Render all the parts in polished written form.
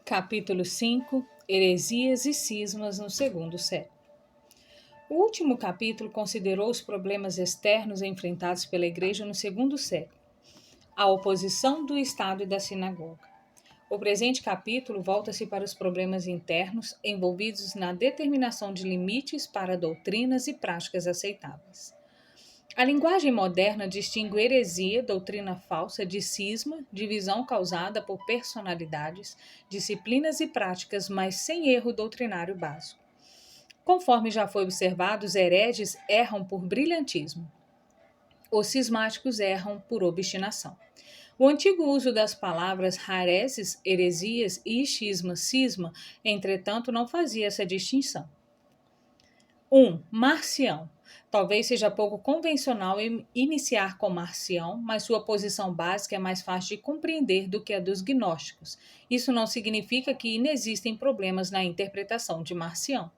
Capítulo 5 Heresias e cismas no segundo século. O último capítulo considerou os problemas externos enfrentados pela Igreja no segundo século, a oposição do Estado e da sinagoga. O presente capítulo volta-se para os problemas internos envolvidos na determinação de limites para doutrinas e práticas aceitáveis. A linguagem moderna distingue heresia, doutrina falsa, de cisma, divisão causada por personalidades, disciplinas e práticas, mas sem erro doutrinário básico. Conforme já foi observado, os hereges erram por brilhantismo. Os cismáticos erram por obstinação. O antigo uso das palavras hareses, heresias e xisma, cisma, entretanto, não fazia essa distinção. 1. Marcião. Talvez seja pouco convencional iniciar com Marcião, mas sua posição básica é mais fácil de compreender do que a dos gnósticos. Isso não significa que inexistem problemas na interpretação de Marcião.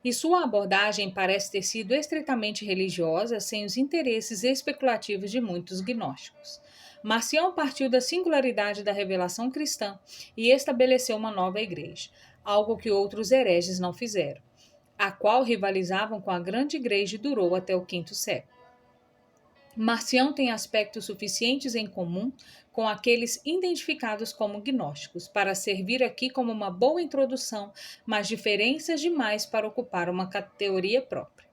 E sua abordagem parece ter sido estritamente religiosa, sem os interesses especulativos de muitos gnósticos. Marcião partiu da singularidade da revelação cristã e estabeleceu uma nova igreja, algo que outros hereges não fizeram, a qual rivalizavam com a grande igreja e durou até o V século. Marcião tem aspectos suficientes em comum com aqueles identificados como gnósticos, para servir aqui como uma boa introdução, mas diferenças demais para ocupar uma categoria própria.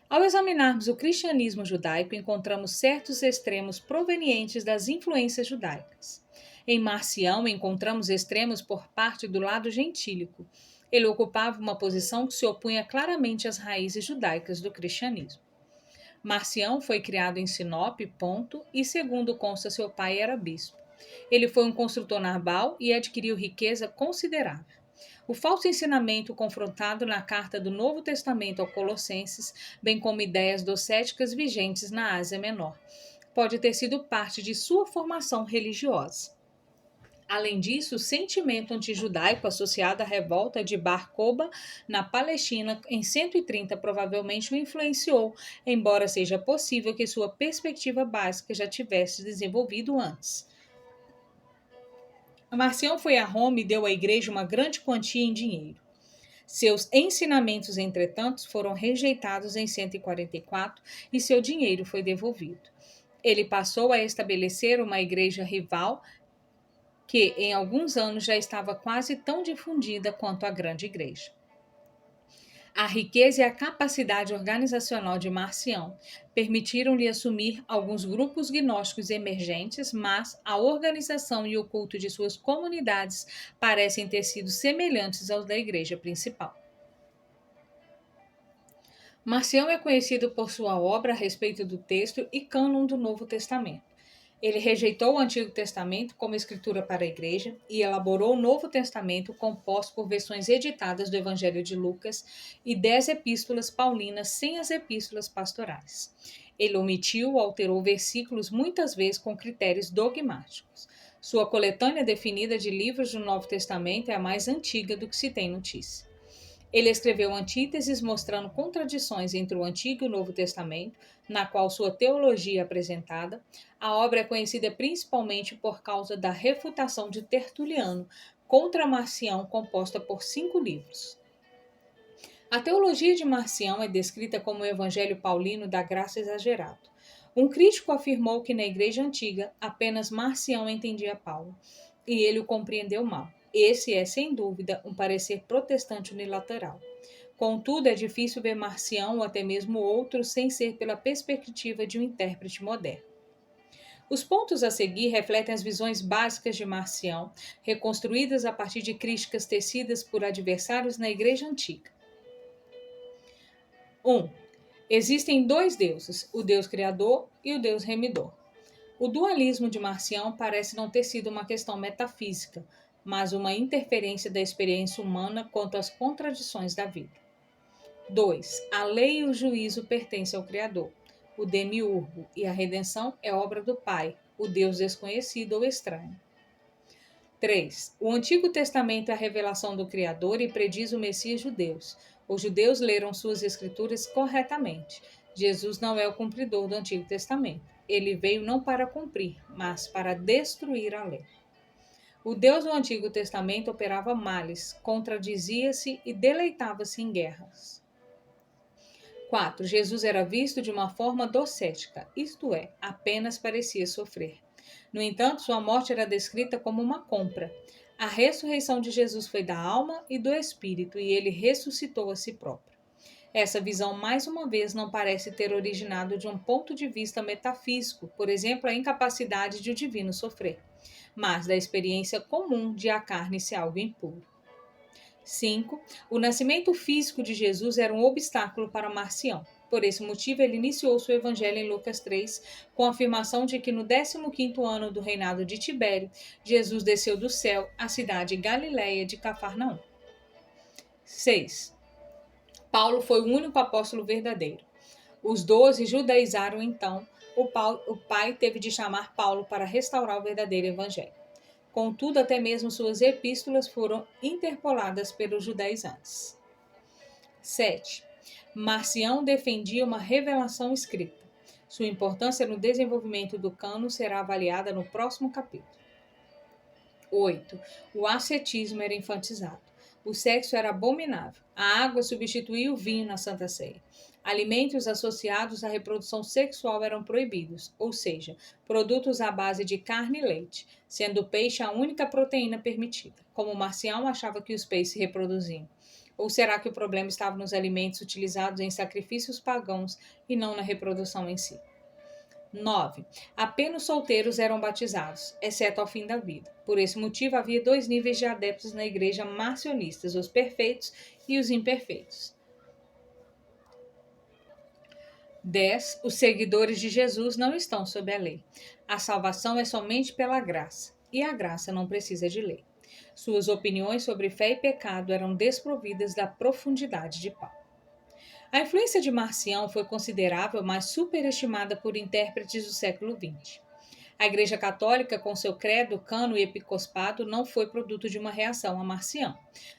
Ao examinarmos o cristianismo judaico, encontramos certos extremos provenientes das influências judaicas. Em Marcião, encontramos extremos por parte do lado gentílico. Ele ocupava uma posição que se opunha claramente às raízes judaicas do cristianismo. Marcião foi criado em Sinop, Ponto, e segundo consta seu pai era bispo. Ele foi um construtor naval e adquiriu riqueza considerável. O falso ensinamento confrontado na carta do Novo Testamento aos Colossenses, bem como ideias docéticas vigentes na Ásia Menor, pode ter sido parte de sua formação religiosa. Além disso, o sentimento antijudaico associado à revolta de Bar Kokhba na Palestina em 130 provavelmente o influenciou, embora seja possível que sua perspectiva básica já tivesse desenvolvido antes. Marcião foi a Roma e deu à igreja uma grande quantia em dinheiro. Seus ensinamentos, entretanto, foram rejeitados em 144 e seu dinheiro foi devolvido. Ele passou a estabelecer uma igreja rival que em alguns anos já estava quase tão difundida quanto a grande igreja. A riqueza e a capacidade organizacional de Marcião permitiram-lhe assumir alguns grupos gnósticos emergentes, mas a organização e o culto de suas comunidades parecem ter sido semelhantes aos da igreja principal. Marcião é conhecido por sua obra a respeito do texto e cânon do Novo Testamento. Ele rejeitou o Antigo Testamento como escritura para a Igreja e elaborou o Novo Testamento composto por versões editadas do Evangelho de Lucas e 10 epístolas paulinas sem as epístolas pastorais. Ele omitiu ou alterou versículos muitas vezes com critérios dogmáticos. Sua coletânea definida de livros do Novo Testamento é a mais antiga do que se tem notícia. Ele escreveu antíteses mostrando contradições entre o Antigo e o Novo Testamento, na qual sua teologia é apresentada. A obra é conhecida principalmente por causa da refutação de Tertuliano contra Marcião, composta por 5 livros. A teologia de Marcião é descrita como o evangelho paulino da graça exagerado. Um crítico afirmou que na Igreja Antiga apenas Marcião entendia Paulo, e ele o compreendeu mal. Esse é, sem dúvida, um parecer protestante unilateral. Contudo, é difícil ver Marcião ou até mesmo outros sem ser pela perspectiva de um intérprete moderno. Os pontos a seguir refletem as visões básicas de Marcião, reconstruídas a partir de críticas tecidas por adversários na Igreja Antiga. 1. Existem 2 deuses, o Deus Criador e o Deus Remidor. O dualismo de Marcião parece não ter sido uma questão metafísica, mas uma interferência da experiência humana quanto às contradições da vida. 2. A lei e o juízo pertencem ao Criador. O demiurgo e a redenção é obra do Pai, o Deus desconhecido ou estranho. 3. O Antigo Testamento é a revelação do Criador e prediz o Messias judeus. Os judeus leram suas escrituras corretamente. Jesus não é o cumpridor do Antigo Testamento. Ele veio não para cumprir, mas para destruir a lei. O Deus do Antigo Testamento operava males, contradizia-se e deleitava-se em guerras. 4. Jesus era visto de uma forma docética, isto é, apenas parecia sofrer. No entanto, sua morte era descrita como uma compra. A ressurreição de Jesus foi da alma e do espírito, e ele ressuscitou a si próprio. Essa visão, mais uma vez, não parece ter originado de um ponto de vista metafísico, por exemplo, a incapacidade de o divino sofrer, mas da experiência comum de a carne ser algo impuro. 5. O nascimento físico de Jesus era um obstáculo para Marcião. Por esse motivo, ele iniciou seu evangelho em Lucas 3, com a afirmação de que no 15º ano do reinado de Tibério, Jesus desceu do céu à cidade galileia de Cafarnaum. 6. Paulo foi o único apóstolo verdadeiro. Os 12 judaizaram então, o pai teve de chamar Paulo para restaurar o verdadeiro evangelho. Contudo, até mesmo suas epístolas foram interpoladas pelos judaizantes. 7. Marcião defendia uma revelação escrita. Sua importância no desenvolvimento do cânon será avaliada no próximo capítulo. 8. O ascetismo era infantizado. O sexo era abominável. A água substituía o vinho na Santa Ceia. Alimentos associados à reprodução sexual eram proibidos, ou seja, produtos à base de carne e leite, sendo o peixe a única proteína permitida, como Marcião achava que os peixes se reproduziam. Ou será que o problema estava nos alimentos utilizados em sacrifícios pagãos e não na reprodução em si? 9. Apenas solteiros eram batizados, exceto ao fim da vida. Por esse motivo, havia 2 níveis de adeptos na igreja marcionistas, os perfeitos e os imperfeitos. 10. Os seguidores de Jesus não estão sob a lei. A salvação é somente pela graça, e a graça não precisa de lei. Suas opiniões sobre fé e pecado eram desprovidas da profundidade de Paulo. A influência de Marcião foi considerável, mas superestimada por intérpretes do século XX. A Igreja Católica, com seu credo, cânon e episcopado, não foi produto de uma reação a Marcião.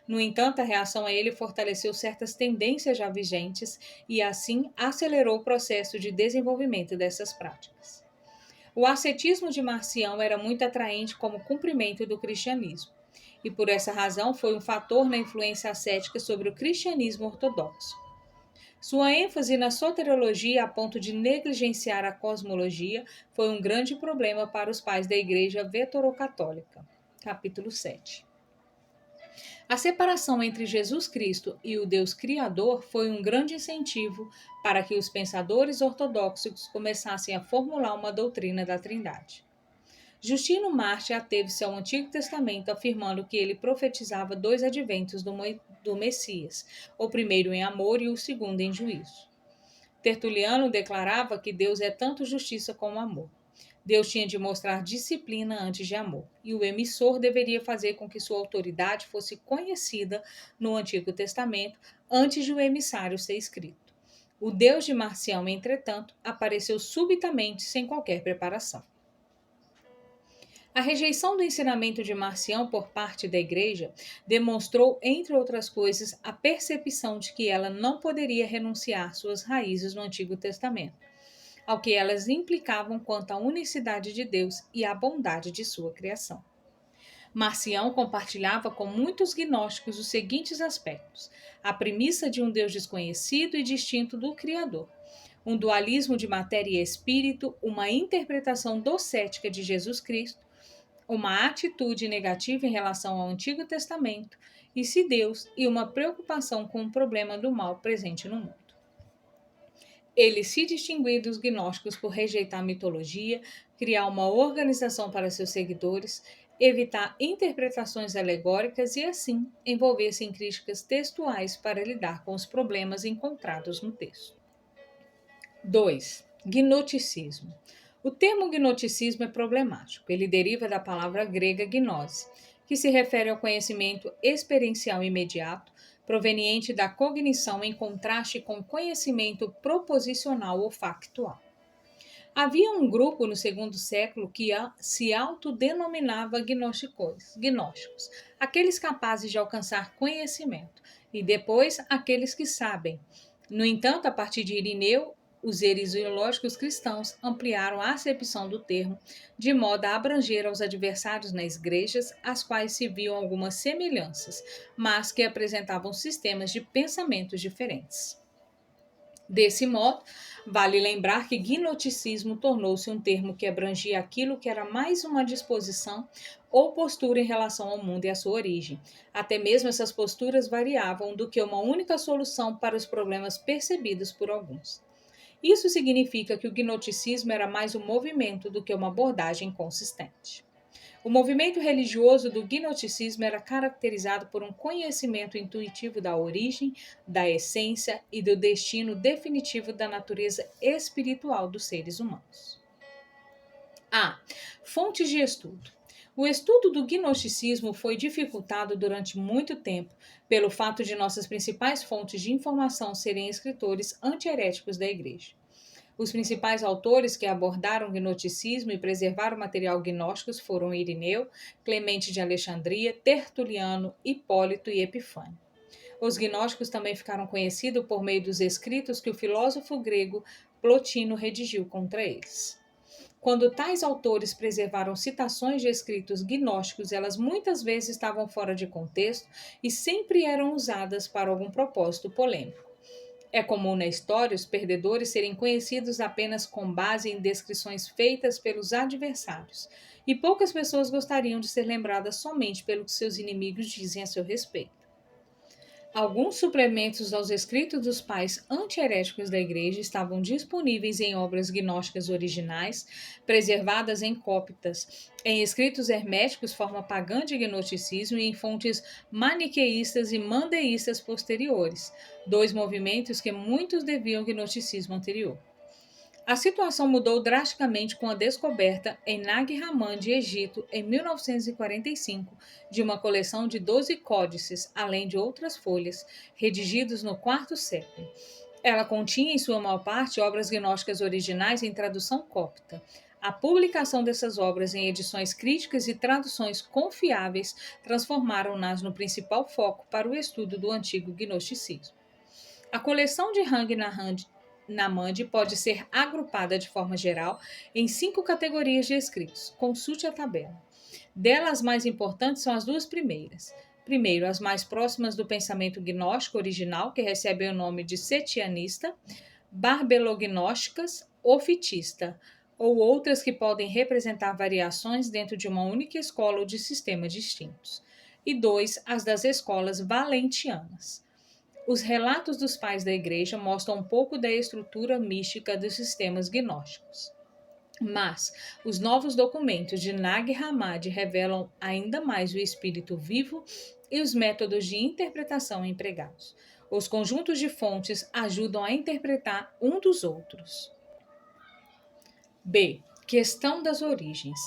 No entanto, a reação a ele fortaleceu certas tendências já vigentes e, assim, acelerou o processo de desenvolvimento dessas práticas. O ascetismo de Marcião era muito atraente como cumprimento do cristianismo, e por essa razão foi um fator na influência ascética sobre o cristianismo ortodoxo. Sua ênfase na soteriologia a ponto de negligenciar a cosmologia foi um grande problema para os pais da Igreja Vetorocatólica. Capítulo 7. A separação entre Jesus Cristo e o Deus Criador foi um grande incentivo para que os pensadores ortodoxos começassem a formular uma doutrina da Trindade. Justino Marte ateve-se ao Antigo Testamento afirmando que ele profetizava 2 adventos do Messias, o primeiro em amor e o segundo em juízo. Tertuliano declarava que Deus é tanto justiça como amor. Deus tinha de mostrar disciplina antes de amor, e o emissor deveria fazer com que sua autoridade fosse conhecida no Antigo Testamento antes de o emissário ser escrito. O Deus de Marcião, entretanto, apareceu subitamente sem qualquer preparação. A rejeição do ensinamento de Marcião por parte da Igreja demonstrou, entre outras coisas, a percepção de que ela não poderia renunciar suas raízes no Antigo Testamento, ao que elas implicavam quanto à unicidade de Deus e à bondade de sua criação. Marcião compartilhava com muitos gnósticos os seguintes aspectos: a premissa de um Deus desconhecido e distinto do Criador, um dualismo de matéria e espírito, uma interpretação docética de Jesus Cristo, uma atitude negativa em relação ao Antigo Testamento e se Deus e uma preocupação com o problema do mal presente no mundo. Ele se distinguiu dos gnósticos por rejeitar a mitologia, criar uma organização para seus seguidores, evitar interpretações alegóricas e, assim, envolver-se em críticas textuais para lidar com os problemas encontrados no texto. 2. Gnosticismo. O termo gnosticismo é problemático. Ele deriva da palavra grega gnose, que se refere ao conhecimento experiencial imediato, proveniente da cognição em contraste com o conhecimento proposicional ou factual. Havia um grupo no segundo século que se autodenominava gnósticos, aqueles capazes de alcançar conhecimento, e depois aqueles que sabem. No entanto, a partir de Irineu, Os heresiológicos cristãos ampliaram a acepção do termo, de modo a abranger aos adversários nas igrejas, às quais se viam algumas semelhanças, mas que apresentavam sistemas de pensamentos diferentes. Desse modo, vale lembrar que gnosticismo tornou-se um termo que abrangia aquilo que era mais uma disposição ou postura em relação ao mundo e à sua origem. Até mesmo essas posturas variavam do que uma única solução para os problemas percebidos por alguns. Isso significa que o gnosticismo era mais um movimento do que uma abordagem consistente. O movimento religioso do gnosticismo era caracterizado por um conhecimento intuitivo da origem, da essência e do destino definitivo da natureza espiritual dos seres humanos. A. Fontes de estudo. O estudo do gnosticismo foi dificultado durante muito tempo pelo fato de nossas principais fontes de informação serem escritores antiheréticos da Igreja. Os principais autores que abordaram o gnosticismo e preservaram o material gnóstico foram Irineu, Clemente de Alexandria, Tertuliano, Hipólito e Epifânio. Os gnósticos também ficaram conhecidos por meio dos escritos que o filósofo grego Plotino redigiu contra eles. Quando tais autores preservaram citações de escritos gnósticos, elas muitas vezes estavam fora de contexto e sempre eram usadas para algum propósito polêmico. É comum na história os perdedores serem conhecidos apenas com base em descrições feitas pelos adversários, e poucas pessoas gostariam de ser lembradas somente pelo que seus inimigos dizem a seu respeito. Alguns suplementos aos escritos dos pais antiheréticos da Igreja estavam disponíveis em obras gnósticas originais, preservadas em cópitas, em escritos herméticos, forma pagã de gnosticismo, e em fontes maniqueístas e mandeístas posteriores, dois movimentos que muitos deviam ao gnosticismo anterior. A situação mudou drasticamente com a descoberta em Nag Hammadi, Egito, em 1945, de uma coleção de 12 códices, além de outras folhas, redigidos no IV século. Ela continha, em sua maior parte, obras gnósticas originais em tradução cópita. A publicação dessas obras em edições críticas e traduções confiáveis transformaram-nas no principal foco para o estudo do antigo gnosticismo. A coleção de Hang Namandi pode ser agrupada de forma geral em 5 categorias de escritos. Consulte a tabela. Delas, as mais importantes são as duas primeiras. Primeiro, as mais próximas do pensamento gnóstico original, que recebem o nome de setianista, barbelognósticas ou fitista, ou outras que podem representar variações dentro de uma única escola ou de sistemas distintos. E 2, as das escolas valentianas. Os relatos dos pais da Igreja mostram um pouco da estrutura mística dos sistemas gnósticos. Mas os novos documentos de Nag Hammadi revelam ainda mais o espírito vivo e os métodos de interpretação empregados. Os conjuntos de fontes ajudam a interpretar um dos outros. B. Questão das origens.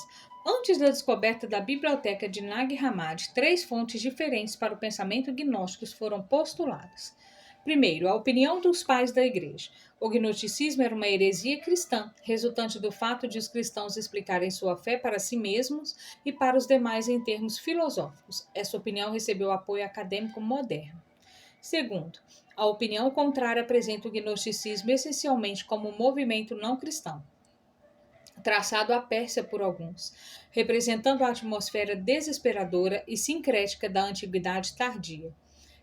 Antes da descoberta da biblioteca de Nag Hammadi, 3 fontes diferentes para o pensamento gnóstico foram postuladas. Primeiro, a opinião dos pais da Igreja. O gnosticismo era uma heresia cristã, resultante do fato de os cristãos explicarem sua fé para si mesmos e para os demais em termos filosóficos. Essa opinião recebeu apoio acadêmico moderno. Segundo, a opinião contrária apresenta o gnosticismo essencialmente como um movimento não cristão, traçado à Pérsia por alguns, representando a atmosfera desesperadora e sincrética da antiguidade tardia.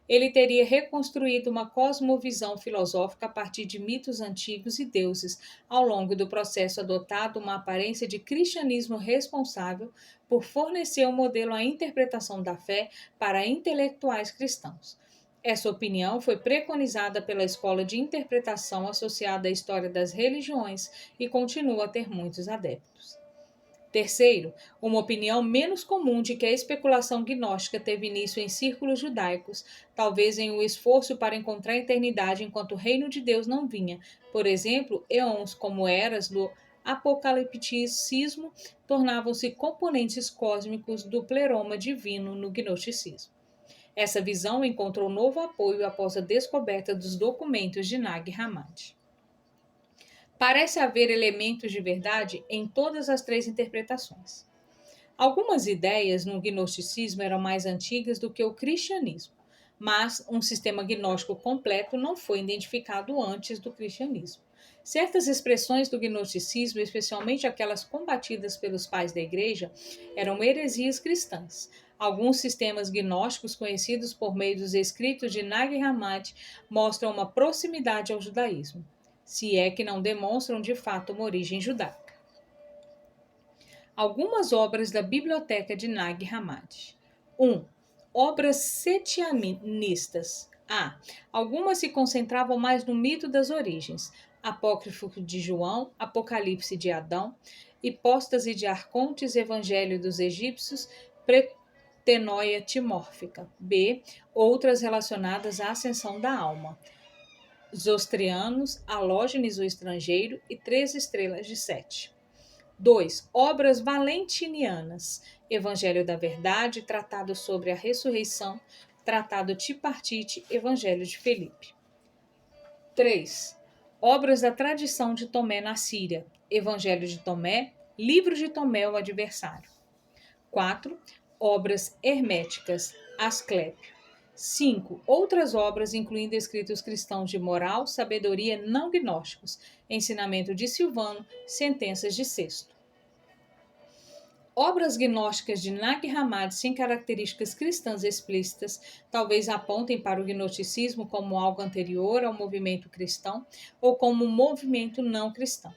Ele teria reconstruído uma cosmovisão filosófica a partir de mitos antigos e deuses, ao longo do processo adotado uma aparência de cristianismo responsável por fornecer um modelo à interpretação da fé para intelectuais cristãos. Essa opinião foi preconizada pela escola de interpretação associada à história das religiões e continua a ter muitos adeptos. Terceiro, uma opinião menos comum de que a especulação gnóstica teve início em círculos judaicos, talvez em um esforço para encontrar a eternidade enquanto o reino de Deus não vinha. Por exemplo, eons como eras do apocalipticismo tornavam-se componentes cósmicos do pleroma divino no gnosticismo. Essa visão encontrou novo apoio após a descoberta dos documentos de Nag Hammadi. Parece haver elementos de verdade em todas as 3 interpretações. Algumas ideias no gnosticismo eram mais antigas do que o cristianismo, mas um sistema gnóstico completo não foi identificado antes do cristianismo. Certas expressões do gnosticismo, especialmente aquelas combatidas pelos pais da Igreja, eram heresias cristãs. Alguns sistemas gnósticos conhecidos por meio dos escritos de Nag Hammadi mostram uma proximidade ao judaísmo, se é que não demonstram de fato uma origem judaica. Algumas obras da Biblioteca de Nag Hammadi. 1. Obras setianistas. Algumas se concentravam mais no mito das origens. Apócrifo de João, Apocalipse de Adão, Hipóstase de Arcontes, Evangelho dos Egípcios, Pretenoia timórfica. B. Outras relacionadas à ascensão da alma. Zostrianos, Halógenes o Estrangeiro e 3 Estrelas de Sete. 2. Obras valentinianas. Evangelho da Verdade, Tratado sobre a Ressurreição, Tratado Tripartite, Evangelho de Felipe. 3. Obras da tradição de Tomé na Síria. Evangelho de Tomé, Livro de Tomé, o Adversário. 4. Obras herméticas. Asclépio. 5. Outras obras, incluindo escritos cristãos de moral, sabedoria não gnósticos, ensinamento de Silvano, sentenças de Sexto. Obras gnósticas de Nag Hammadi sem características cristãs explícitas talvez apontem para o gnosticismo como algo anterior ao movimento cristão ou como um movimento não cristão.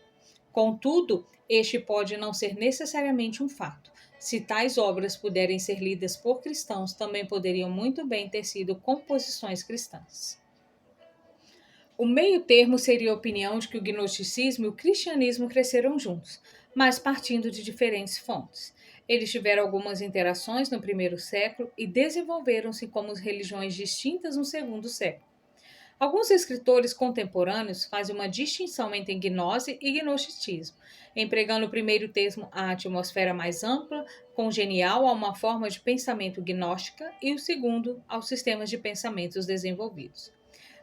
Contudo, este pode não ser necessariamente um fato. Se tais obras puderem ser lidas por cristãos, também poderiam muito bem ter sido composições cristãs. O meio-termo seria a opinião de que o gnosticismo e o cristianismo cresceram juntos, mas partindo de diferentes fontes. Eles tiveram algumas interações no primeiro século e desenvolveram-se como religiões distintas no segundo século. Alguns escritores contemporâneos fazem uma distinção entre gnose e gnosticismo, empregando o primeiro termo à atmosfera mais ampla, congenial a uma forma de pensamento gnóstica, e o segundo aos sistemas de pensamentos desenvolvidos.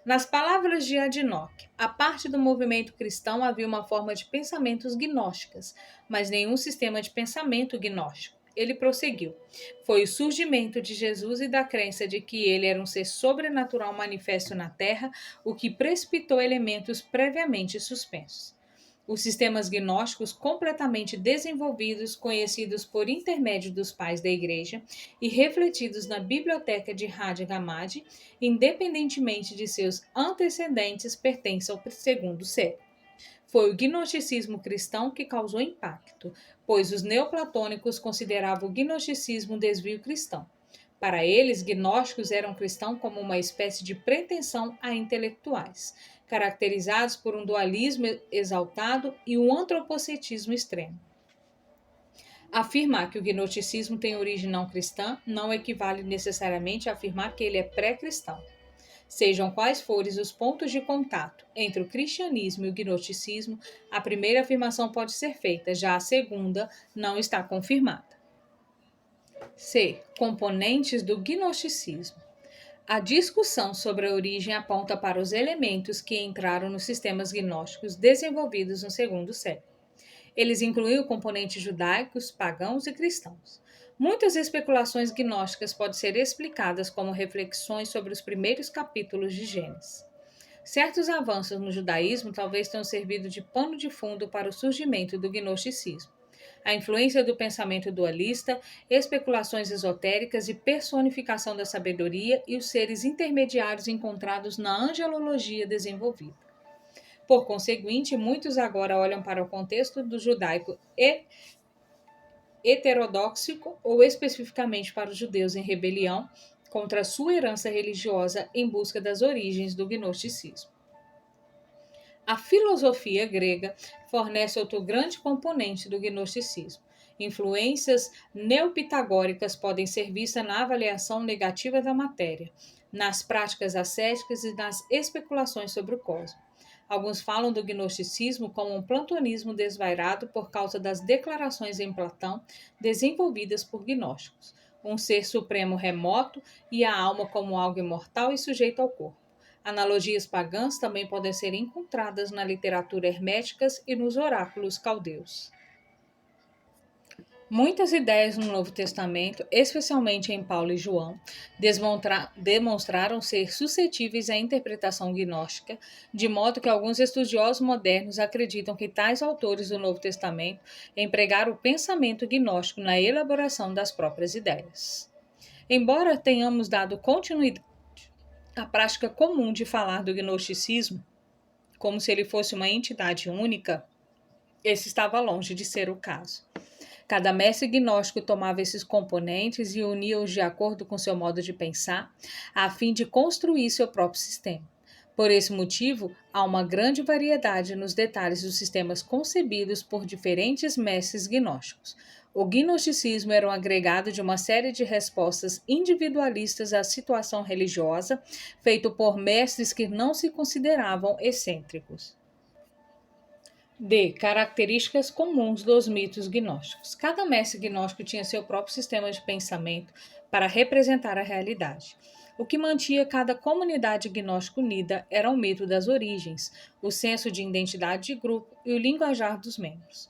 Nas palavras de Adinoc, a parte do movimento cristão havia uma forma de pensamentos gnósticas, mas nenhum sistema de pensamento gnóstico. Ele prosseguiu. Foi o surgimento de Jesus e da crença de que ele era um ser sobrenatural manifesto na Terra, o que precipitou elementos previamente suspensos. Os sistemas gnósticos completamente desenvolvidos, conhecidos por intermédio dos pais da Igreja e refletidos na biblioteca de Nag Hammadi, independentemente de seus antecedentes, pertencem ao segundo século. Foi o gnosticismo cristão que causou impacto, pois os neoplatônicos consideravam o gnosticismo um desvio cristão. Para eles, gnósticos eram cristãos como uma espécie de pretensão a intelectuais, caracterizados por um dualismo exaltado e um antropocetismo extremo. Afirmar que o gnosticismo tem origem não cristã não equivale necessariamente a afirmar que ele é pré-cristão. Sejam quais forem os pontos de contato entre o cristianismo e o gnosticismo, a primeira afirmação pode ser feita, já a segunda não está confirmada. C. Componentes do gnosticismo. A discussão sobre a origem aponta para os elementos que entraram nos sistemas gnósticos desenvolvidos no segundo século. Eles incluíam componentes judaicos, pagãos e cristãos. Muitas especulações gnósticas podem ser explicadas como reflexões sobre os primeiros capítulos de Gênesis. Certos avanços no judaísmo talvez tenham servido de pano de fundo para o surgimento do gnosticismo. A influência do pensamento dualista, especulações esotéricas e personificação da sabedoria e os seres intermediários encontrados na angelologia desenvolvida. Por conseguinte, muitos agora olham para o contexto do judaico heterodoxo ou especificamente para os judeus em rebelião contra a sua herança religiosa em busca das origens do gnosticismo. A filosofia grega fornece outro grande componente do gnosticismo. Influências neopitagóricas podem ser vistas na avaliação negativa da matéria, nas práticas ascéticas e nas especulações sobre o cosmos. Alguns falam do gnosticismo como um platonismo desvairado por causa das declarações em Platão desenvolvidas por gnósticos, um ser supremo remoto e a alma como algo imortal e sujeito ao corpo. Analogias pagãs também podem ser encontradas na literatura hermética e nos oráculos caldeus. Muitas ideias no Novo Testamento, especialmente em Paulo e João, demonstraram ser suscetíveis à interpretação gnóstica, de modo que alguns estudiosos modernos acreditam que tais autores do Novo Testamento empregaram o pensamento gnóstico na elaboração das próprias ideias. Embora tenhamos dado continuidade à prática comum de falar do gnosticismo como se ele fosse uma entidade única, esse estava longe de ser o caso. Cada mestre gnóstico tomava esses componentes e unia-os de acordo com seu modo de pensar, a fim de construir seu próprio sistema. Por esse motivo, há uma grande variedade nos detalhes dos sistemas concebidos por diferentes mestres gnósticos. O gnosticismo era um agregado de uma série de respostas individualistas à situação religiosa, feito por mestres que não se consideravam excêntricos. D. Características comuns dos mitos gnósticos. Cada mestre gnóstico tinha seu próprio sistema de pensamento para representar a realidade. O que mantinha cada comunidade gnóstica unida era o mito das origens, o senso de identidade de grupo e o linguajar dos membros.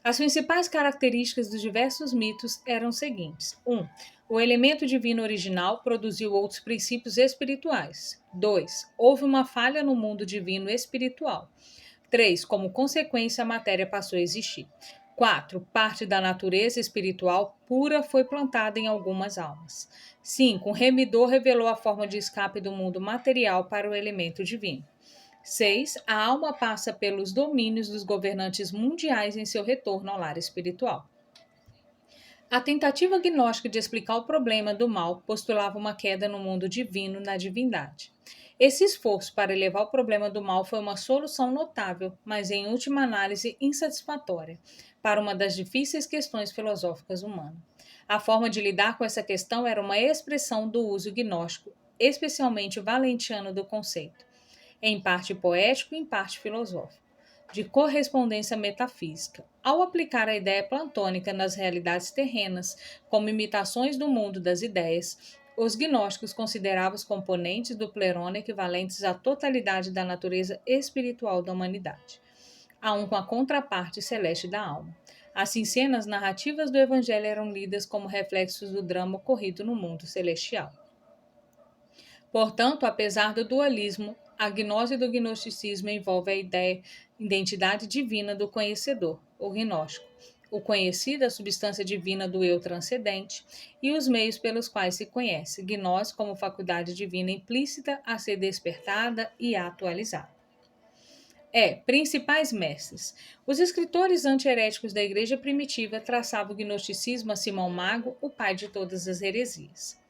As principais características dos diversos mitos eram os seguintes: 1. O elemento divino original produziu outros princípios espirituais. 2. Houve uma falha no mundo divino espiritual. 3. Como consequência, a matéria passou a existir. 4. Parte da natureza espiritual pura foi plantada em algumas almas. 5. Um remidor revelou a forma de escape do mundo material para o elemento divino. 6. A alma passa pelos domínios dos governantes mundiais em seu retorno ao lar espiritual. A tentativa gnóstica de explicar o problema do mal postulava uma queda no mundo divino na divindade. Esse esforço para elevar o problema do mal foi uma solução notável, mas em última análise insatisfatória, para uma das difíceis questões filosóficas humanas. A forma de lidar com essa questão era uma expressão do uso gnóstico, especialmente valentiano do conceito, em parte poético e em parte filosófico, de correspondência metafísica. Ao aplicar a ideia platônica nas realidades terrenas, como imitações do mundo das ideias, os gnósticos consideravam os componentes do pleroma equivalentes à totalidade da natureza espiritual da humanidade, a um com a contraparte celeste da alma. Assim, cenas narrativas do Evangelho eram lidas como reflexos do drama ocorrido no mundo celestial. Portanto, apesar do dualismo, a gnose do gnosticismo envolve a ideia identidade divina do conhecedor, o gnóstico, o conhecido, a substância divina do eu transcendente, e os meios pelos quais se conhece, gnose como faculdade divina implícita a ser despertada e atualizada. Principais mestres. Os escritores antiheréticos da Igreja primitiva traçavam o gnosticismo a Simão Mago, o pai de todas as heresias.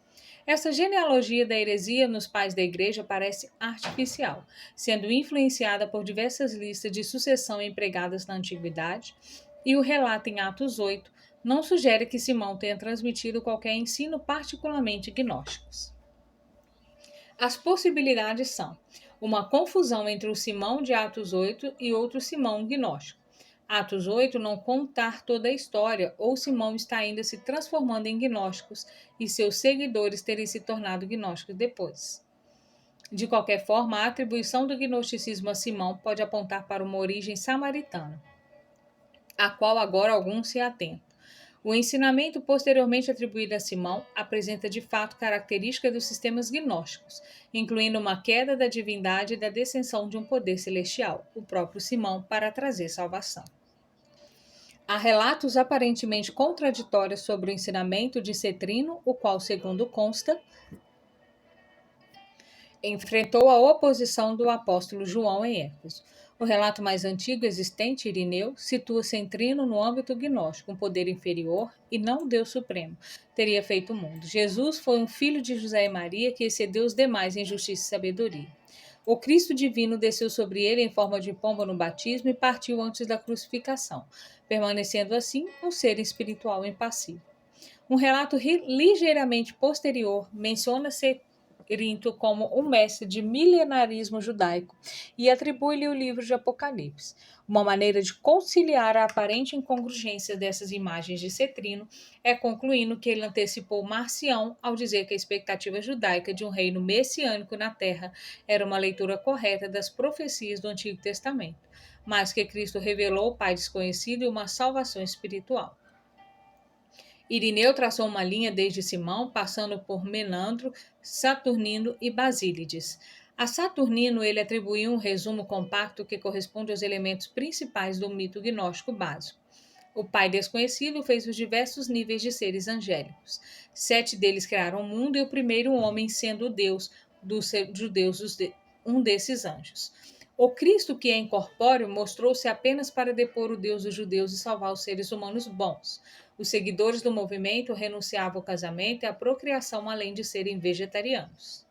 Essa genealogia da heresia nos pais da Igreja parece artificial, sendo influenciada por diversas listas de sucessão empregadas na Antiguidade, e o relato em Atos 8 não sugere que Simão tenha transmitido qualquer ensino particularmente gnósticos. As possibilidades são uma confusão entre o Simão de Atos 8 e outro Simão gnóstico. Atos 8 não contar toda a história, ou Simão está ainda se transformando em gnósticos e seus seguidores terem se tornado gnósticos depois. De qualquer forma, a atribuição do gnosticismo a Simão pode apontar para uma origem samaritana, a qual agora alguns se atentam. O ensinamento posteriormente atribuído a Simão apresenta de fato características dos sistemas gnósticos, incluindo uma queda da divindade e da descensão de um poder celestial, o próprio Simão, para trazer salvação. Há relatos aparentemente contraditórios sobre o ensinamento de Cetrino, o qual, segundo consta, enfrentou a oposição do apóstolo João em Éfeso. O relato mais antigo existente, Irineu, situa Cetrino no âmbito gnóstico, um poder inferior e não Deus supremo, teria feito o mundo. Jesus foi um filho de José e Maria que excedeu os demais em justiça e sabedoria. O Cristo divino desceu sobre ele em forma de pomba no batismo e partiu antes da crucificação, permanecendo assim um ser espiritual impassível. Um relato ligeiramente posterior menciona Cerinto como um mestre de milenarismo judaico e atribui-lhe o livro de Apocalipse. Uma maneira de conciliar a aparente incongruência dessas imagens de Cetrino é concluindo que ele antecipou Marcião ao dizer que a expectativa judaica de um reino messiânico na terra era uma leitura correta das profecias do Antigo Testamento, mas que Cristo revelou o Pai desconhecido e uma salvação espiritual. Irineu traçou uma linha desde Simão, passando por Menandro, Saturnino e Basílides. A Saturnino ele atribuiu um resumo compacto que corresponde aos elementos principais do mito gnóstico básico. O Pai desconhecido fez os diversos níveis de seres angélicos. 7 deles criaram o mundo e o primeiro homem sendo o Deus dos judeus, um desses anjos. O Cristo, que é incorpóreo, mostrou-se apenas para depor o Deus dos judeus e salvar os seres humanos bons. Os seguidores do movimento renunciavam ao casamento e à procriação, além de serem vegetarianos.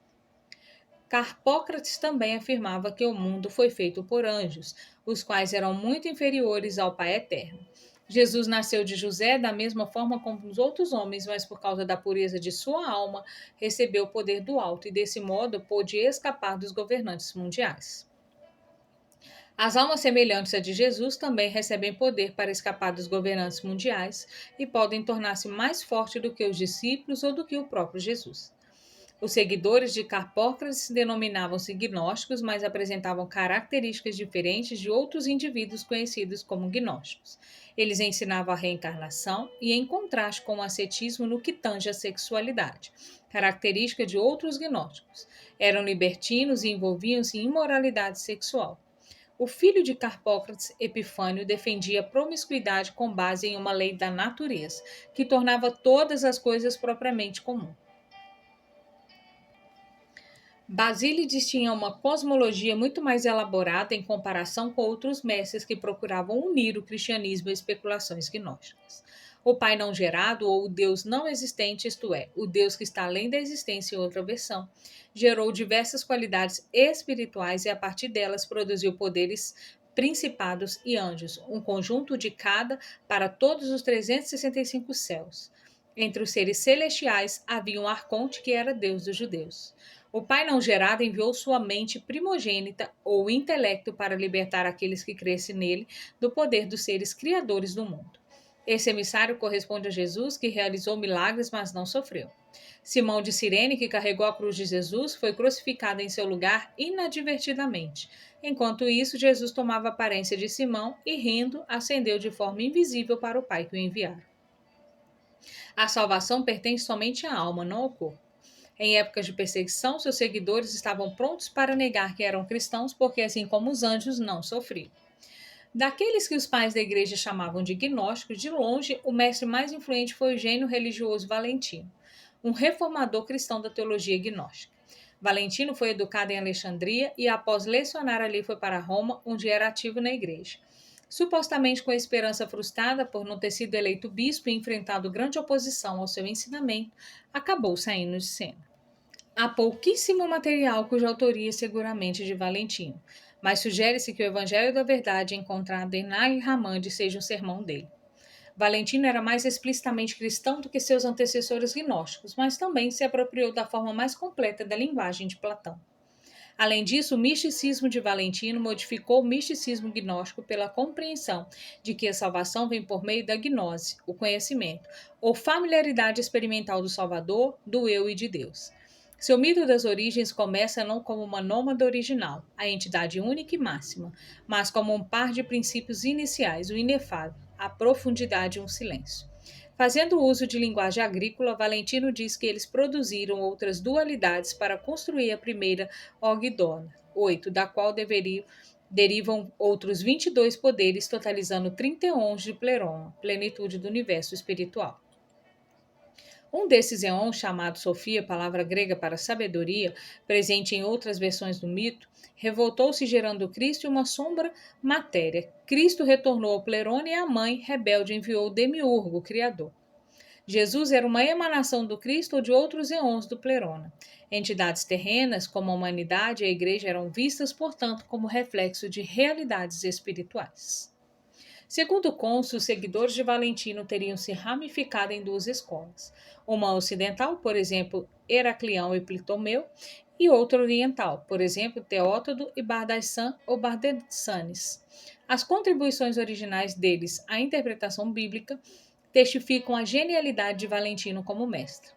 Carpócrates também afirmava que o mundo foi feito por anjos, os quais eram muito inferiores ao Pai Eterno. Jesus nasceu de José da mesma forma como os outros homens, mas por causa da pureza de sua alma, recebeu o poder do alto e, desse modo, pôde escapar dos governantes mundiais. As almas semelhantes a de Jesus também recebem poder para escapar dos governantes mundiais e podem tornar-se mais fortes do que os discípulos ou do que o próprio Jesus. Os seguidores de Carpócrates denominavam-se gnósticos, mas apresentavam características diferentes de outros indivíduos conhecidos como gnósticos. Eles ensinavam a reencarnação e, em contraste com o ascetismo no que tange à sexualidade, característica de outros gnósticos. Eram libertinos e envolviam-se em imoralidade sexual. O filho de Carpócrates, Epifânio, defendia a promiscuidade com base em uma lei da natureza, que tornava todas as coisas propriamente comuns. Basílides tinha uma cosmologia muito mais elaborada em comparação com outros mestres que procuravam unir o cristianismo a especulações gnósticas. O Pai não gerado, ou o Deus não existente, isto é, o Deus que está além da existência em outra versão, gerou diversas qualidades espirituais e a partir delas produziu poderes, principados e anjos, um conjunto de cada para todos os 365 céus. Entre os seres celestiais havia um arconte que era Deus dos judeus. O Pai não gerado enviou sua mente primogênita ou intelecto para libertar aqueles que crescem nele do poder dos seres criadores do mundo. Esse emissário corresponde a Jesus, que realizou milagres, mas não sofreu. Simão de Cirene, que carregou a cruz de Jesus, foi crucificado em seu lugar inadvertidamente. Enquanto isso, Jesus tomava a aparência de Simão e, rindo, ascendeu de forma invisível para o Pai que o enviara. A salvação pertence somente à alma, não ao corpo. Em épocas de perseguição, seus seguidores estavam prontos para negar que eram cristãos, porque, assim como os anjos, não sofriam. Daqueles que os pais da igreja chamavam de gnósticos, de longe, o mestre mais influente foi o gênio religioso Valentino, um reformador cristão da teologia gnóstica. Valentino foi educado em Alexandria e, após lecionar ali, foi para Roma, onde era ativo na igreja. Supostamente com a esperança frustrada por não ter sido eleito bispo e enfrentado grande oposição ao seu ensinamento, acabou saindo de cena. Há pouquíssimo material cuja autoria é seguramente de Valentino, mas sugere-se que o Evangelho da Verdade encontrado em Nag Hammadi seja um sermão dele. Valentino era mais explicitamente cristão do que seus antecessores gnósticos, mas também se apropriou da forma mais completa da linguagem de Platão. Além disso, o misticismo de Valentino modificou o misticismo gnóstico pela compreensão de que a salvação vem por meio da gnose, o conhecimento, ou familiaridade experimental do Salvador, do eu e de Deus. Seu mito das origens começa não como uma nômade original, a entidade única e máxima, mas como um par de princípios iniciais, o inefável, a profundidade e um silêncio. Fazendo uso de linguagem agrícola, Valentino diz que eles produziram outras dualidades para construir a primeira Ogdona, 8, da qual derivam outros 22 poderes, totalizando 31 de Pleroma, plenitude do universo espiritual. Um desses éons, chamado Sofia, palavra grega para sabedoria, presente em outras versões do mito, revoltou-se gerando Cristo e uma sombra matéria. Cristo retornou ao Plerone e a mãe, rebelde, enviou o Demiurgo, o Criador. Jesus era uma emanação do Cristo ou de outros éons do Plerona. Entidades terrenas, como a humanidade e a igreja, eram vistas, portanto, como reflexo de realidades espirituais. Segundo o cônsul, os seguidores de Valentino teriam se ramificado em duas escolas. Uma ocidental, por exemplo, Heraclião e Ptolomeu, e outra oriental, por exemplo, Teótodo e Bardassan ou Bardessanes. As contribuições originais deles à interpretação bíblica testificam a genialidade de Valentino como mestre.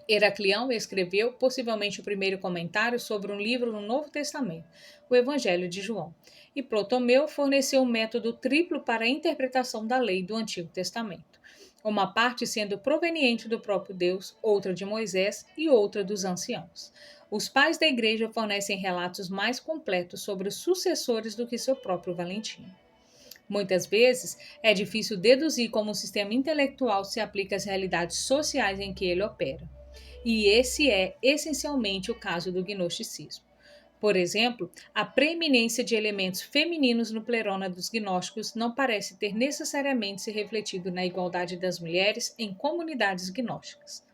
Heraclião escreveu possivelmente o primeiro comentário sobre um livro no Novo Testamento, o Evangelho de João, e Ptolomeu forneceu um método triplo para a interpretação da lei do Antigo Testamento. uma parte sendo proveniente do próprio Deus, outra de Moisés e outra dos anciãos. Os pais da igreja fornecem relatos mais completos sobre os sucessores do que seu próprio Valentino. Muitas vezes, é difícil deduzir como o sistema intelectual se aplica às realidades sociais em que ele opera. E esse é essencialmente o caso do gnosticismo. Por exemplo, a preeminência de elementos femininos no pleroma dos gnósticos não parece ter necessariamente se refletido na igualdade das mulheres em comunidades gnósticas.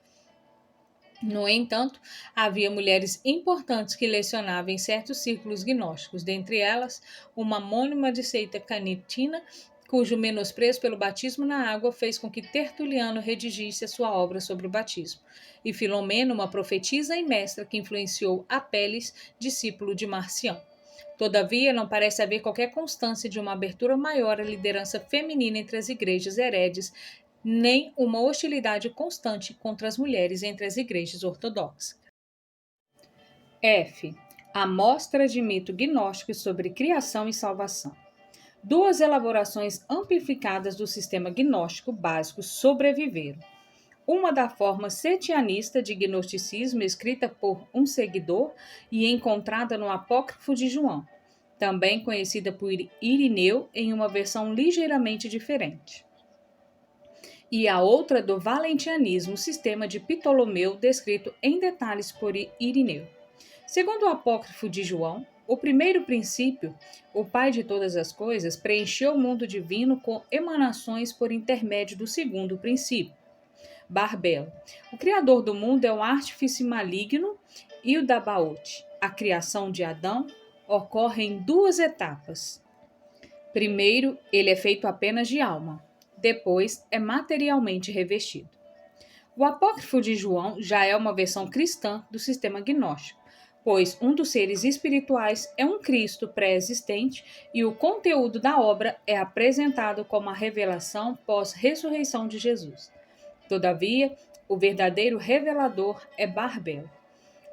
No entanto, havia mulheres importantes que lecionavam em certos círculos gnósticos, dentre elas uma mônima de seita canitina, cujo menosprezo pelo batismo na água fez com que Tertuliano redigisse a sua obra sobre o batismo, e Filomena, uma profetisa e mestra que influenciou Apeles, discípulo de Marcião. Todavia, não parece haver qualquer constância de uma abertura maior à liderança feminina entre as igrejas heredes, nem uma hostilidade constante contra as mulheres entre as igrejas ortodoxas. F. Amostra de mito gnóstico sobre criação e salvação. Duas elaborações amplificadas do sistema gnóstico básico sobreviveram. Uma da forma setianista de gnosticismo, escrita por um seguidor e encontrada no Apócrifo de João, também conhecida por Irineu em uma versão ligeiramente diferente. E a outra do valentianismo, sistema de Ptolomeu, descrito em detalhes por Irineu. Segundo o Apócrifo de João, o primeiro princípio, o Pai de todas as coisas, preencheu o mundo divino com emanações por intermédio do segundo princípio, Barbelo. O Criador do mundo é o artífice maligno e o Dabaote. A criação de Adão ocorre em duas etapas. Primeiro, ele é feito apenas de alma. Depois, é materialmente revestido. O Apócrifo de João já é uma versão cristã do sistema gnóstico, pois um dos seres espirituais é um Cristo pré-existente e o conteúdo da obra é apresentado como a revelação pós-ressurreição de Jesus. Todavia, o verdadeiro revelador é Barbelo.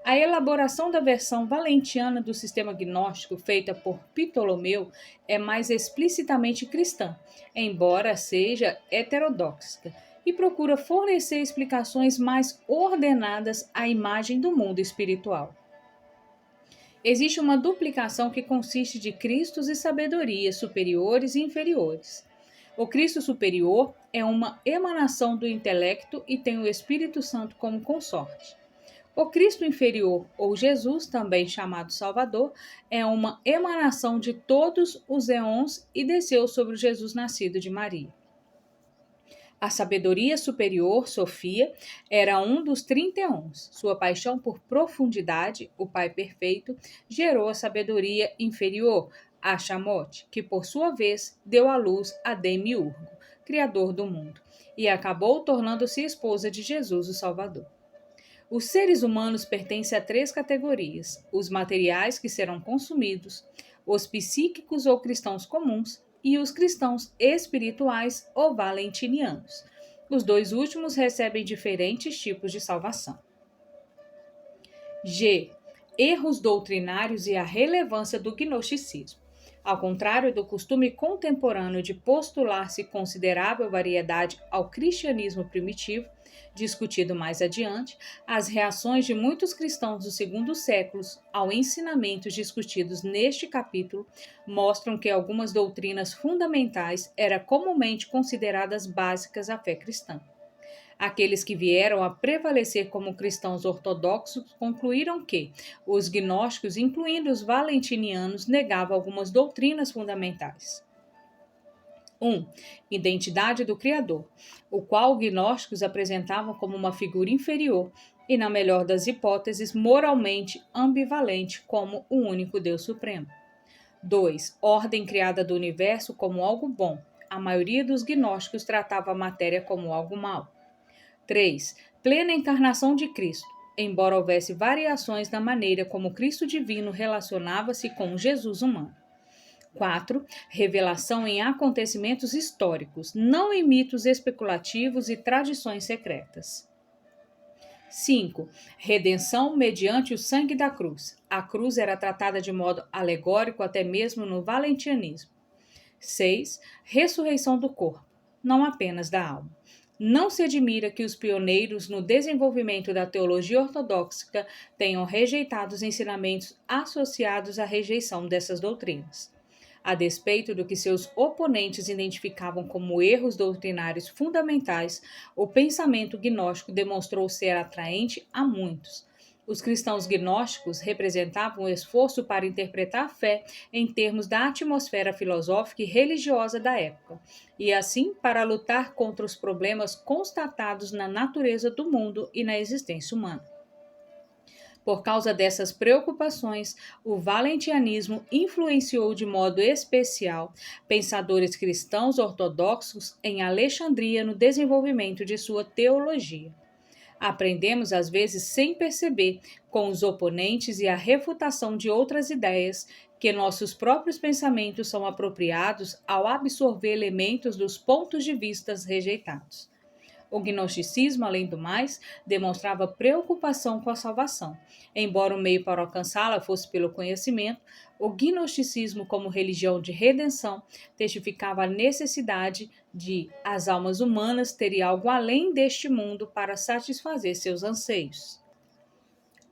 A elaboração da versão valentiana do sistema gnóstico feita por Ptolomeu é mais explicitamente cristã, embora seja heterodoxa, e procura fornecer explicações mais ordenadas à imagem do mundo espiritual. Existe uma duplicação que consiste de Cristos e sabedorias superiores e inferiores. O Cristo superior é uma emanação do intelecto e tem o Espírito Santo como consorte. O Cristo inferior, ou Jesus, também chamado Salvador, é uma emanação de todos os éons e desceu sobre o Jesus nascido de Maria. A sabedoria superior, Sofia, era um dos 30 éons. Sua paixão por profundidade, o Pai perfeito, gerou a sabedoria inferior, Achamote, que por sua vez deu à luz a Demiurgo, criador do mundo, e acabou tornando-se esposa de Jesus, o Salvador. Os seres humanos pertencem a três categorias: os materiais, que serão consumidos, os psíquicos ou cristãos comuns e os cristãos espirituais ou valentinianos. Os dois últimos recebem diferentes tipos de salvação. G. Erros doutrinários e a relevância do gnosticismo. Ao contrário do costume contemporâneo de postular-se considerável variedade ao cristianismo primitivo, discutido mais adiante, as reações de muitos cristãos dos segundos séculos ao ensinamentos discutidos neste capítulo mostram que algumas doutrinas fundamentais eram comumente consideradas básicas à fé cristã. Aqueles que vieram a prevalecer como cristãos ortodoxos concluíram que os gnósticos, incluindo os valentinianos, negavam algumas doutrinas fundamentais. 1. Identidade do Criador, o qual os gnósticos apresentavam como uma figura inferior e, na melhor das hipóteses, moralmente ambivalente como o único Deus Supremo. 2. Ordem criada do universo como algo bom. A maioria dos gnósticos tratava a matéria como algo mau. 3. Plena encarnação de Cristo, embora houvesse variações na maneira como o Cristo divino relacionava-se com o Jesus humano. 4. Revelação em acontecimentos históricos, não em mitos especulativos e tradições secretas. 5. Redenção mediante o sangue da cruz. A cruz era tratada de modo alegórico até mesmo no valentianismo. 6. Ressurreição do corpo, não apenas da alma. Não se admira que os pioneiros no desenvolvimento da teologia ortodoxa tenham rejeitado os ensinamentos associados à rejeição dessas doutrinas. A despeito do que seus oponentes identificavam como erros doutrinários fundamentais, o pensamento gnóstico demonstrou ser atraente a muitos. Os cristãos gnósticos representavam um esforço para interpretar a fé em termos da atmosfera filosófica e religiosa da época, e assim para lutar contra os problemas constatados na natureza do mundo e na existência humana. Por causa dessas preocupações, o valentianismo influenciou de modo especial pensadores cristãos ortodoxos em Alexandria no desenvolvimento de sua teologia. Aprendemos, às vezes, sem perceber, com os oponentes e a refutação de outras ideias, que nossos próprios pensamentos são apropriados ao absorver elementos dos pontos de vista rejeitados. O gnosticismo, além do mais, demonstrava preocupação com a salvação. Embora o meio para alcançá-la fosse pelo conhecimento, o gnosticismo, como religião de redenção, testificava a necessidade de as almas humanas terem algo além deste mundo para satisfazer seus anseios.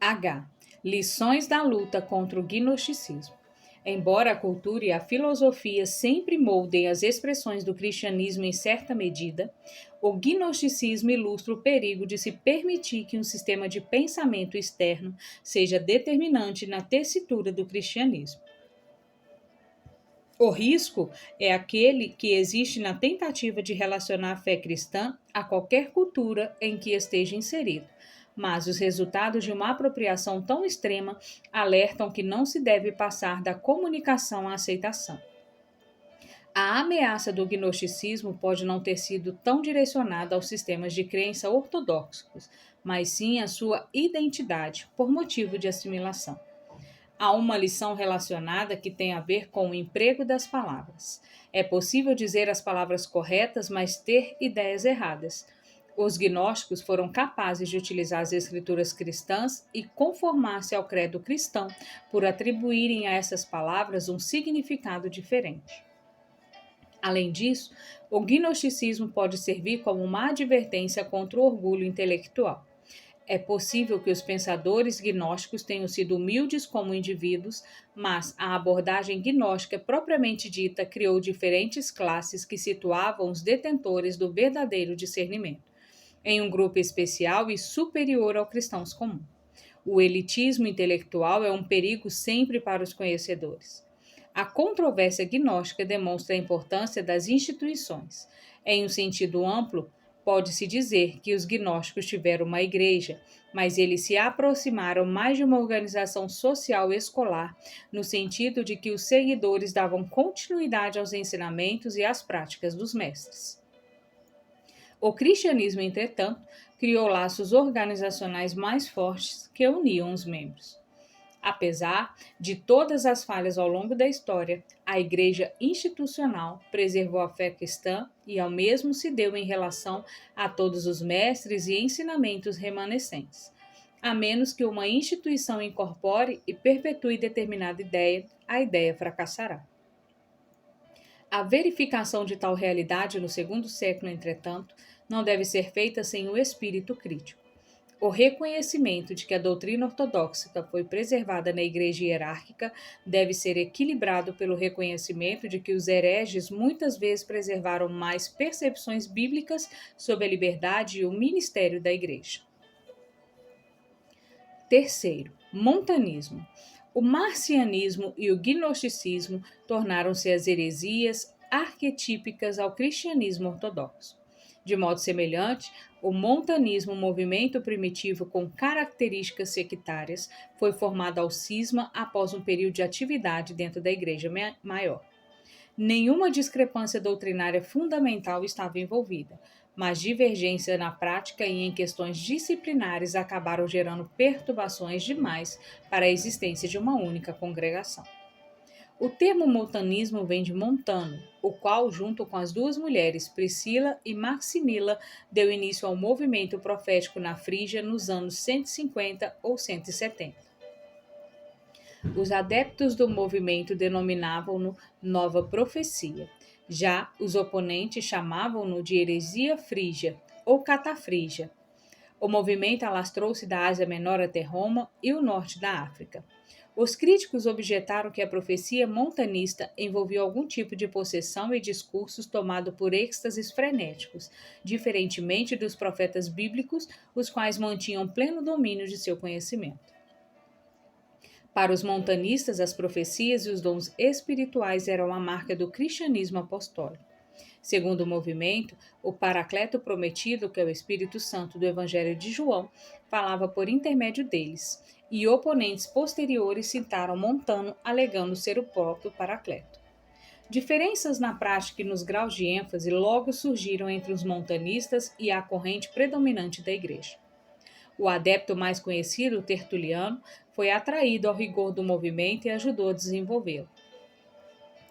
H. Lições da luta contra o gnosticismo. Embora a cultura e a filosofia sempre moldem as expressões do cristianismo em certa medida, o gnosticismo ilustra o perigo de se permitir que um sistema de pensamento externo seja determinante na tessitura do cristianismo. O risco é aquele que existe na tentativa de relacionar a fé cristã a qualquer cultura em que esteja inserido. Mas os resultados de uma apropriação tão extrema alertam que não se deve passar da comunicação à aceitação. A ameaça do gnosticismo pode não ter sido tão direcionada aos sistemas de crença ortodoxos, mas sim à sua identidade, por motivo de assimilação. Há uma lição relacionada que tem a ver com o emprego das palavras. É possível dizer as palavras corretas, mas ter ideias erradas. Os gnósticos foram capazes de utilizar as escrituras cristãs e conformar-se ao credo cristão por atribuírem a essas palavras um significado diferente. Além disso, o gnosticismo pode servir como uma advertência contra o orgulho intelectual. É possível que os pensadores gnósticos tenham sido humildes como indivíduos, mas a abordagem gnóstica propriamente dita criou diferentes classes que situavam os detentores do verdadeiro discernimento em um grupo especial e superior ao cristãos comum. O elitismo intelectual é um perigo sempre para os conhecedores. A controvérsia gnóstica demonstra a importância das instituições. Em um sentido amplo, pode-se dizer que os gnósticos tiveram uma igreja, mas eles se aproximaram mais de uma organização social escolar, no sentido de que os seguidores davam continuidade aos ensinamentos e às práticas dos mestres. O cristianismo, entretanto, criou laços organizacionais mais fortes que uniam os membros. Apesar de todas as falhas ao longo da história, a igreja institucional preservou a fé cristã e ao mesmo se deu em relação a todos os mestres e ensinamentos remanescentes. A menos que uma instituição incorpore e perpetue determinada ideia, a ideia fracassará. A verificação de tal realidade no segundo século, entretanto, não deve ser feita sem o espírito crítico. O reconhecimento de que a doutrina ortodoxa foi preservada na igreja hierárquica deve ser equilibrado pelo reconhecimento de que os hereges muitas vezes preservaram mais percepções bíblicas sobre a liberdade e o ministério da igreja. Terceiro, montanismo. O marcianismo e o gnosticismo tornaram-se as heresias arquetípicas ao cristianismo ortodoxo. De modo semelhante, o montanismo, um movimento primitivo com características sectárias, foi formado ao cisma após um período de atividade dentro da Igreja Maior. Nenhuma discrepância doutrinária fundamental estava envolvida, mas divergência na prática e em questões disciplinares acabaram gerando perturbações demais para a existência de uma única congregação. O termo montanismo vem de Montano, o qual, junto com as duas mulheres, Priscila e Maximila, deu início ao movimento profético na Frígia nos anos 150 ou 170. Os adeptos do movimento denominavam-no Nova Profecia. Já os oponentes chamavam-no de heresia frígia, ou catafrígia. O movimento alastrou-se da Ásia Menor até Roma e o norte da África. Os críticos objetaram que a profecia montanista envolvia algum tipo de possessão e discursos tomados por êxtases frenéticos, diferentemente dos profetas bíblicos, os quais mantinham pleno domínio de seu conhecimento. Para os montanistas, as profecias e os dons espirituais eram a marca do cristianismo apostólico. Segundo o movimento, o Paracleto prometido, que é o Espírito Santo do Evangelho de João, falava por intermédio deles, e oponentes posteriores citaram Montano, alegando ser o próprio Paracleto. Diferenças na prática e nos graus de ênfase logo surgiram entre os montanistas e a corrente predominante da Igreja. O adepto mais conhecido, Tertuliano, foi atraído ao rigor do movimento e ajudou a desenvolvê-lo.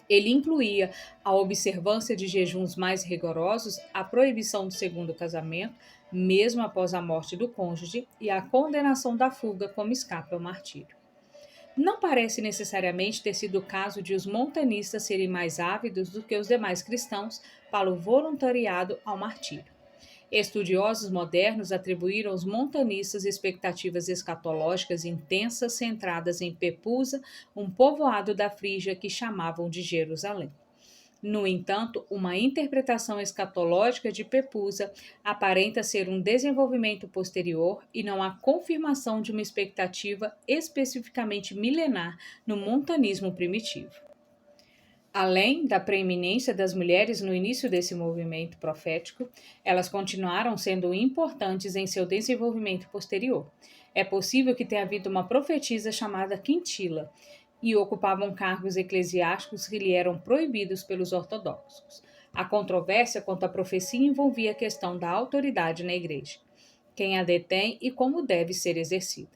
Ele incluía a observância de jejuns mais rigorosos, a proibição do segundo casamento, mesmo após a morte do cônjuge, e a condenação da fuga como escape ao martírio. Não parece necessariamente ter sido o caso de os montanistas serem mais ávidos do que os demais cristãos para o voluntariado ao martírio. Estudiosos modernos atribuíram aos montanistas expectativas escatológicas intensas centradas em Pepusa, um povoado da Frígia que chamavam de Jerusalém. No entanto, uma interpretação escatológica de Pepusa aparenta ser um desenvolvimento posterior e não a confirmação de uma expectativa especificamente milenar no montanismo primitivo. Além da preeminência das mulheres no início desse movimento profético, elas continuaram sendo importantes em seu desenvolvimento posterior. É possível que tenha havido uma profetisa chamada Quintila, e ocupavam cargos eclesiásticos que lhe eram proibidos pelos ortodoxos. A controvérsia quanto à profecia envolvia a questão da autoridade na igreja, quem a detém e como deve ser exercida.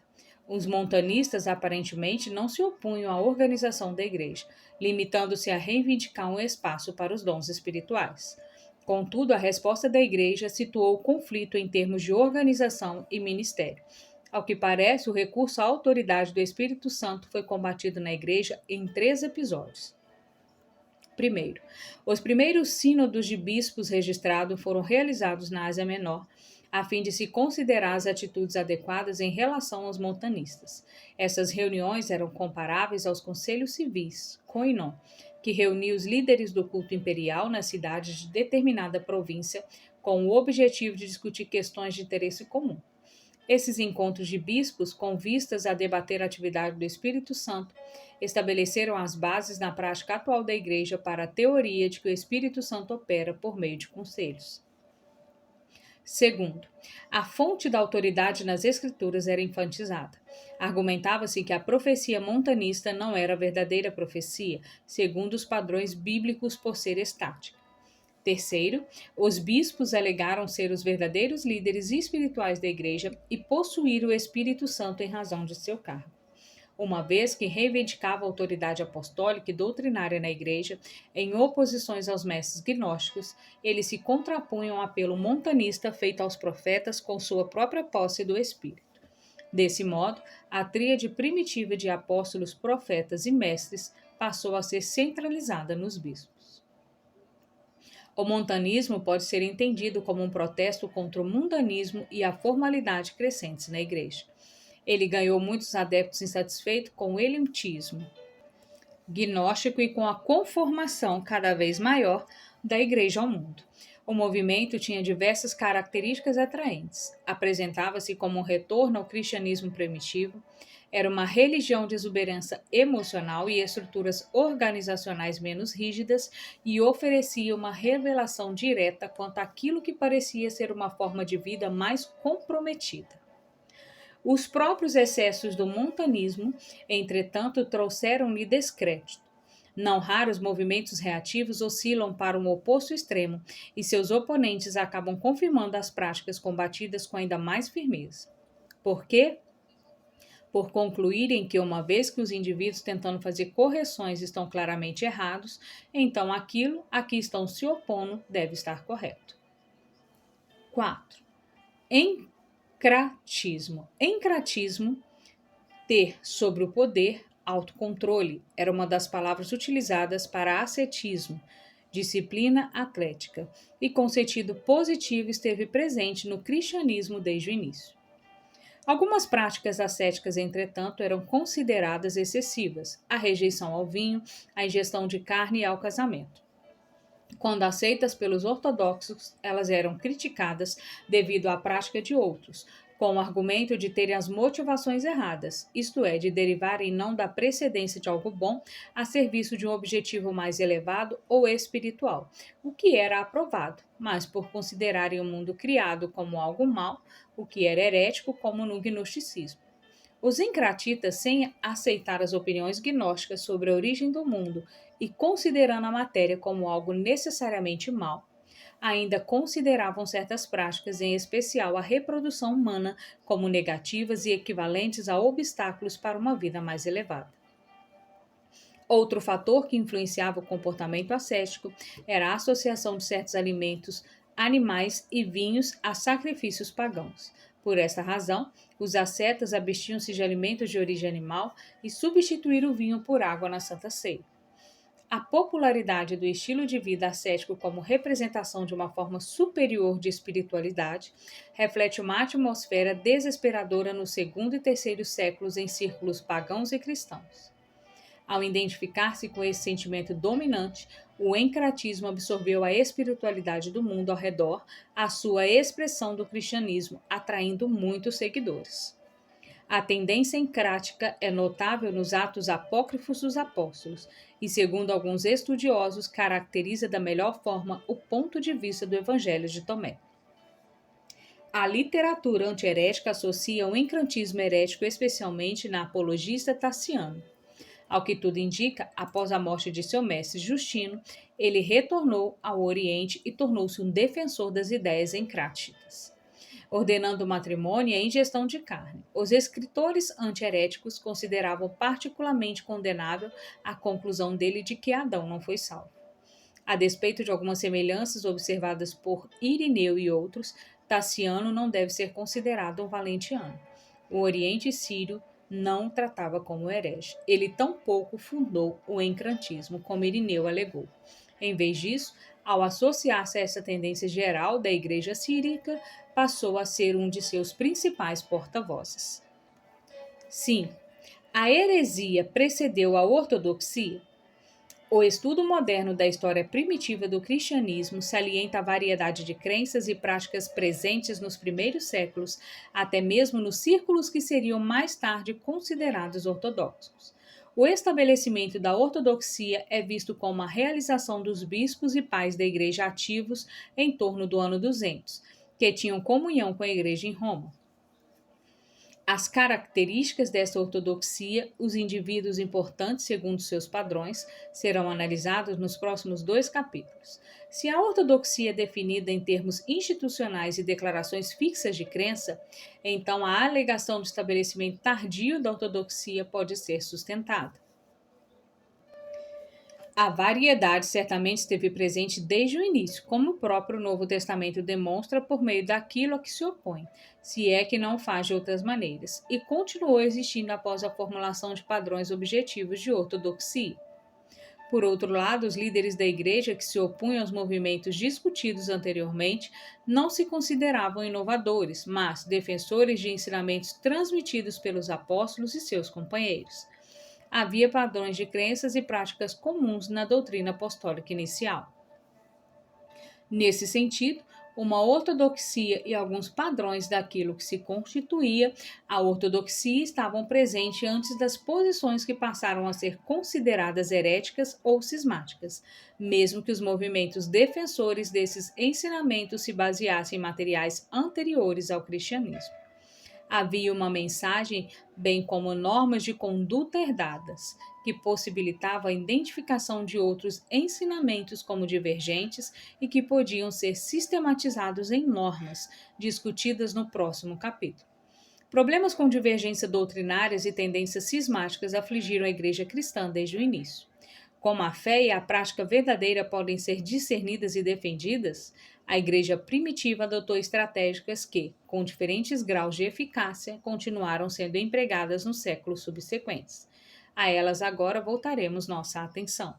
Os montanistas aparentemente não se opunham à organização da igreja, limitando-se a reivindicar um espaço para os dons espirituais. Contudo, a resposta da igreja situou o conflito em termos de organização e ministério. Ao que parece, o recurso à autoridade do Espírito Santo foi combatido na igreja em 3 episódios. Primeiro, os primeiros sínodos de bispos registrados foram realizados na Ásia Menor, a fim de se considerar as atitudes adequadas em relação aos montanistas. Essas reuniões eram comparáveis aos conselhos civis, koinon, que reunia os líderes do culto imperial nas cidades de determinada província, com o objetivo de discutir questões de interesse comum. Esses encontros de bispos, com vistas a debater a atividade do Espírito Santo, estabeleceram as bases na prática atual da Igreja para a teoria de que o Espírito Santo opera por meio de conselhos. Segundo, a fonte da autoridade nas Escrituras era enfatizada. Argumentava-se que a profecia montanista não era verdadeira profecia, segundo os padrões bíblicos por ser estática. Terceiro, os bispos alegaram ser os verdadeiros líderes espirituais da Igreja e possuir o Espírito Santo em razão de seu cargo. Uma vez que reivindicava a autoridade apostólica e doutrinária na Igreja, em oposições aos mestres gnósticos, eles se contrapunham ao apelo montanista feito aos profetas com sua própria posse do Espírito. Desse modo, a tríade primitiva de apóstolos, profetas e mestres passou a ser centralizada nos bispos. O montanismo pode ser entendido como um protesto contra o mundanismo e a formalidade crescentes na Igreja. Ele ganhou muitos adeptos insatisfeitos com o elitismo gnóstico e com a conformação cada vez maior da Igreja ao mundo. O movimento tinha diversas características atraentes. Apresentava-se como um retorno ao cristianismo primitivo, era uma religião de exuberância emocional e estruturas organizacionais menos rígidas e oferecia uma revelação direta quanto àquilo que parecia ser uma forma de vida mais comprometida. Os próprios excessos do montanismo, entretanto, trouxeram-lhe descrédito. Não raros movimentos reativos oscilam para um oposto extremo e seus oponentes acabam confirmando as práticas combatidas com ainda mais firmeza. Por quê? Por concluírem que, uma vez que os indivíduos tentando fazer correções estão claramente errados, então aquilo a que estão se opondo deve estar correto. 4. Encratismo, ter sobre o poder, autocontrole, era uma das palavras utilizadas para ascetismo, disciplina atlética, e com sentido positivo esteve presente no cristianismo desde o início. Algumas práticas ascéticas, entretanto, eram consideradas excessivas: a rejeição ao vinho, a ingestão de carne e ao casamento. Quando aceitas pelos ortodoxos, elas eram criticadas devido à prática de outros, com o argumento de terem as motivações erradas, isto é, de derivarem não da precedência de algo bom a serviço de um objetivo mais elevado ou espiritual, o que era aprovado, mas por considerarem o mundo criado como algo mau, o que era herético, como no gnosticismo. Os encratitas, sem aceitar as opiniões gnósticas sobre a origem do mundo e considerando a matéria como algo necessariamente mau, ainda consideravam certas práticas, em especial a reprodução humana, como negativas e equivalentes a obstáculos para uma vida mais elevada. Outro fator que influenciava o comportamento ascético era a associação de certos alimentos, animais e vinhos a sacrifícios pagãos. Por esta razão, os ascetas abstinham-se de alimentos de origem animal e substituíram o vinho por água na Santa Ceia. A popularidade do estilo de vida ascético como representação de uma forma superior de espiritualidade reflete uma atmosfera desesperadora no segundo e terceiro séculos em círculos pagãos e cristãos. Ao identificar-se com esse sentimento dominante, o encratismo absorveu a espiritualidade do mundo ao redor, a sua expressão do cristianismo, atraindo muitos seguidores. A tendência encrática é notável nos atos apócrifos dos apóstolos e, segundo alguns estudiosos, caracteriza da melhor forma o ponto de vista do Evangelho de Tomé. A literatura antiherética associa o encratismo herético especialmente na apologista Tassiano. Ao que tudo indica, após a morte de seu mestre Justino, ele retornou ao Oriente e tornou-se um defensor das ideias encráticas, ordenando o matrimônio e a ingestão de carne. Os escritores antiheréticos consideravam particularmente condenável a conclusão dele de que Adão não foi salvo. A despeito de algumas semelhanças observadas por Irineu e outros, Tassiano não deve ser considerado um valentiano. O Oriente Sírio não o tratava como herege. Ele tampouco fundou o encrantismo, como Irineu alegou. Em vez disso, ao associar-se a essa tendência geral da Igreja Sírica, passou a ser um de seus principais porta-vozes. Sim, a heresia precedeu a ortodoxia. O estudo moderno da história primitiva do cristianismo salienta a variedade de crenças e práticas presentes nos primeiros séculos, até mesmo nos círculos que seriam mais tarde considerados ortodoxos. O estabelecimento da ortodoxia é visto como a realização dos bispos e pais da igreja ativos em torno do ano 200, que tinham comunhão com a igreja em Roma. As características dessa ortodoxia, os indivíduos importantes segundo seus padrões, serão analisados nos próximos 2 capítulos. Se a ortodoxia é definida em termos institucionais e declarações fixas de crença, então a alegação do estabelecimento tardio da ortodoxia pode ser sustentada. A variedade certamente esteve presente desde o início, como o próprio Novo Testamento demonstra por meio daquilo a que se opõe, se é que não o faz de outras maneiras, e continuou existindo após a formulação de padrões objetivos de ortodoxia. Por outro lado, os líderes da igreja que se opunham aos movimentos discutidos anteriormente não se consideravam inovadores, mas defensores de ensinamentos transmitidos pelos apóstolos e seus companheiros. Havia padrões de crenças e práticas comuns na doutrina apostólica inicial. Nesse sentido, uma ortodoxia e alguns padrões daquilo que se constituía a ortodoxia estavam presentes antes das posições que passaram a ser consideradas heréticas ou cismáticas, mesmo que os movimentos defensores desses ensinamentos se baseassem em materiais anteriores ao cristianismo. Havia uma mensagem, bem como normas de conduta herdadas, que possibilitavam a identificação de outros ensinamentos como divergentes e que podiam ser sistematizados em normas, discutidas no próximo capítulo. Problemas com divergência doutrinárias e tendências cismáticas afligiram a igreja cristã desde o início. Como a fé e a prática verdadeira podem ser discernidas e defendidas, a igreja primitiva adotou estratégias que, com diferentes graus de eficácia, continuaram sendo empregadas nos séculos subsequentes. A elas agora voltaremos nossa atenção.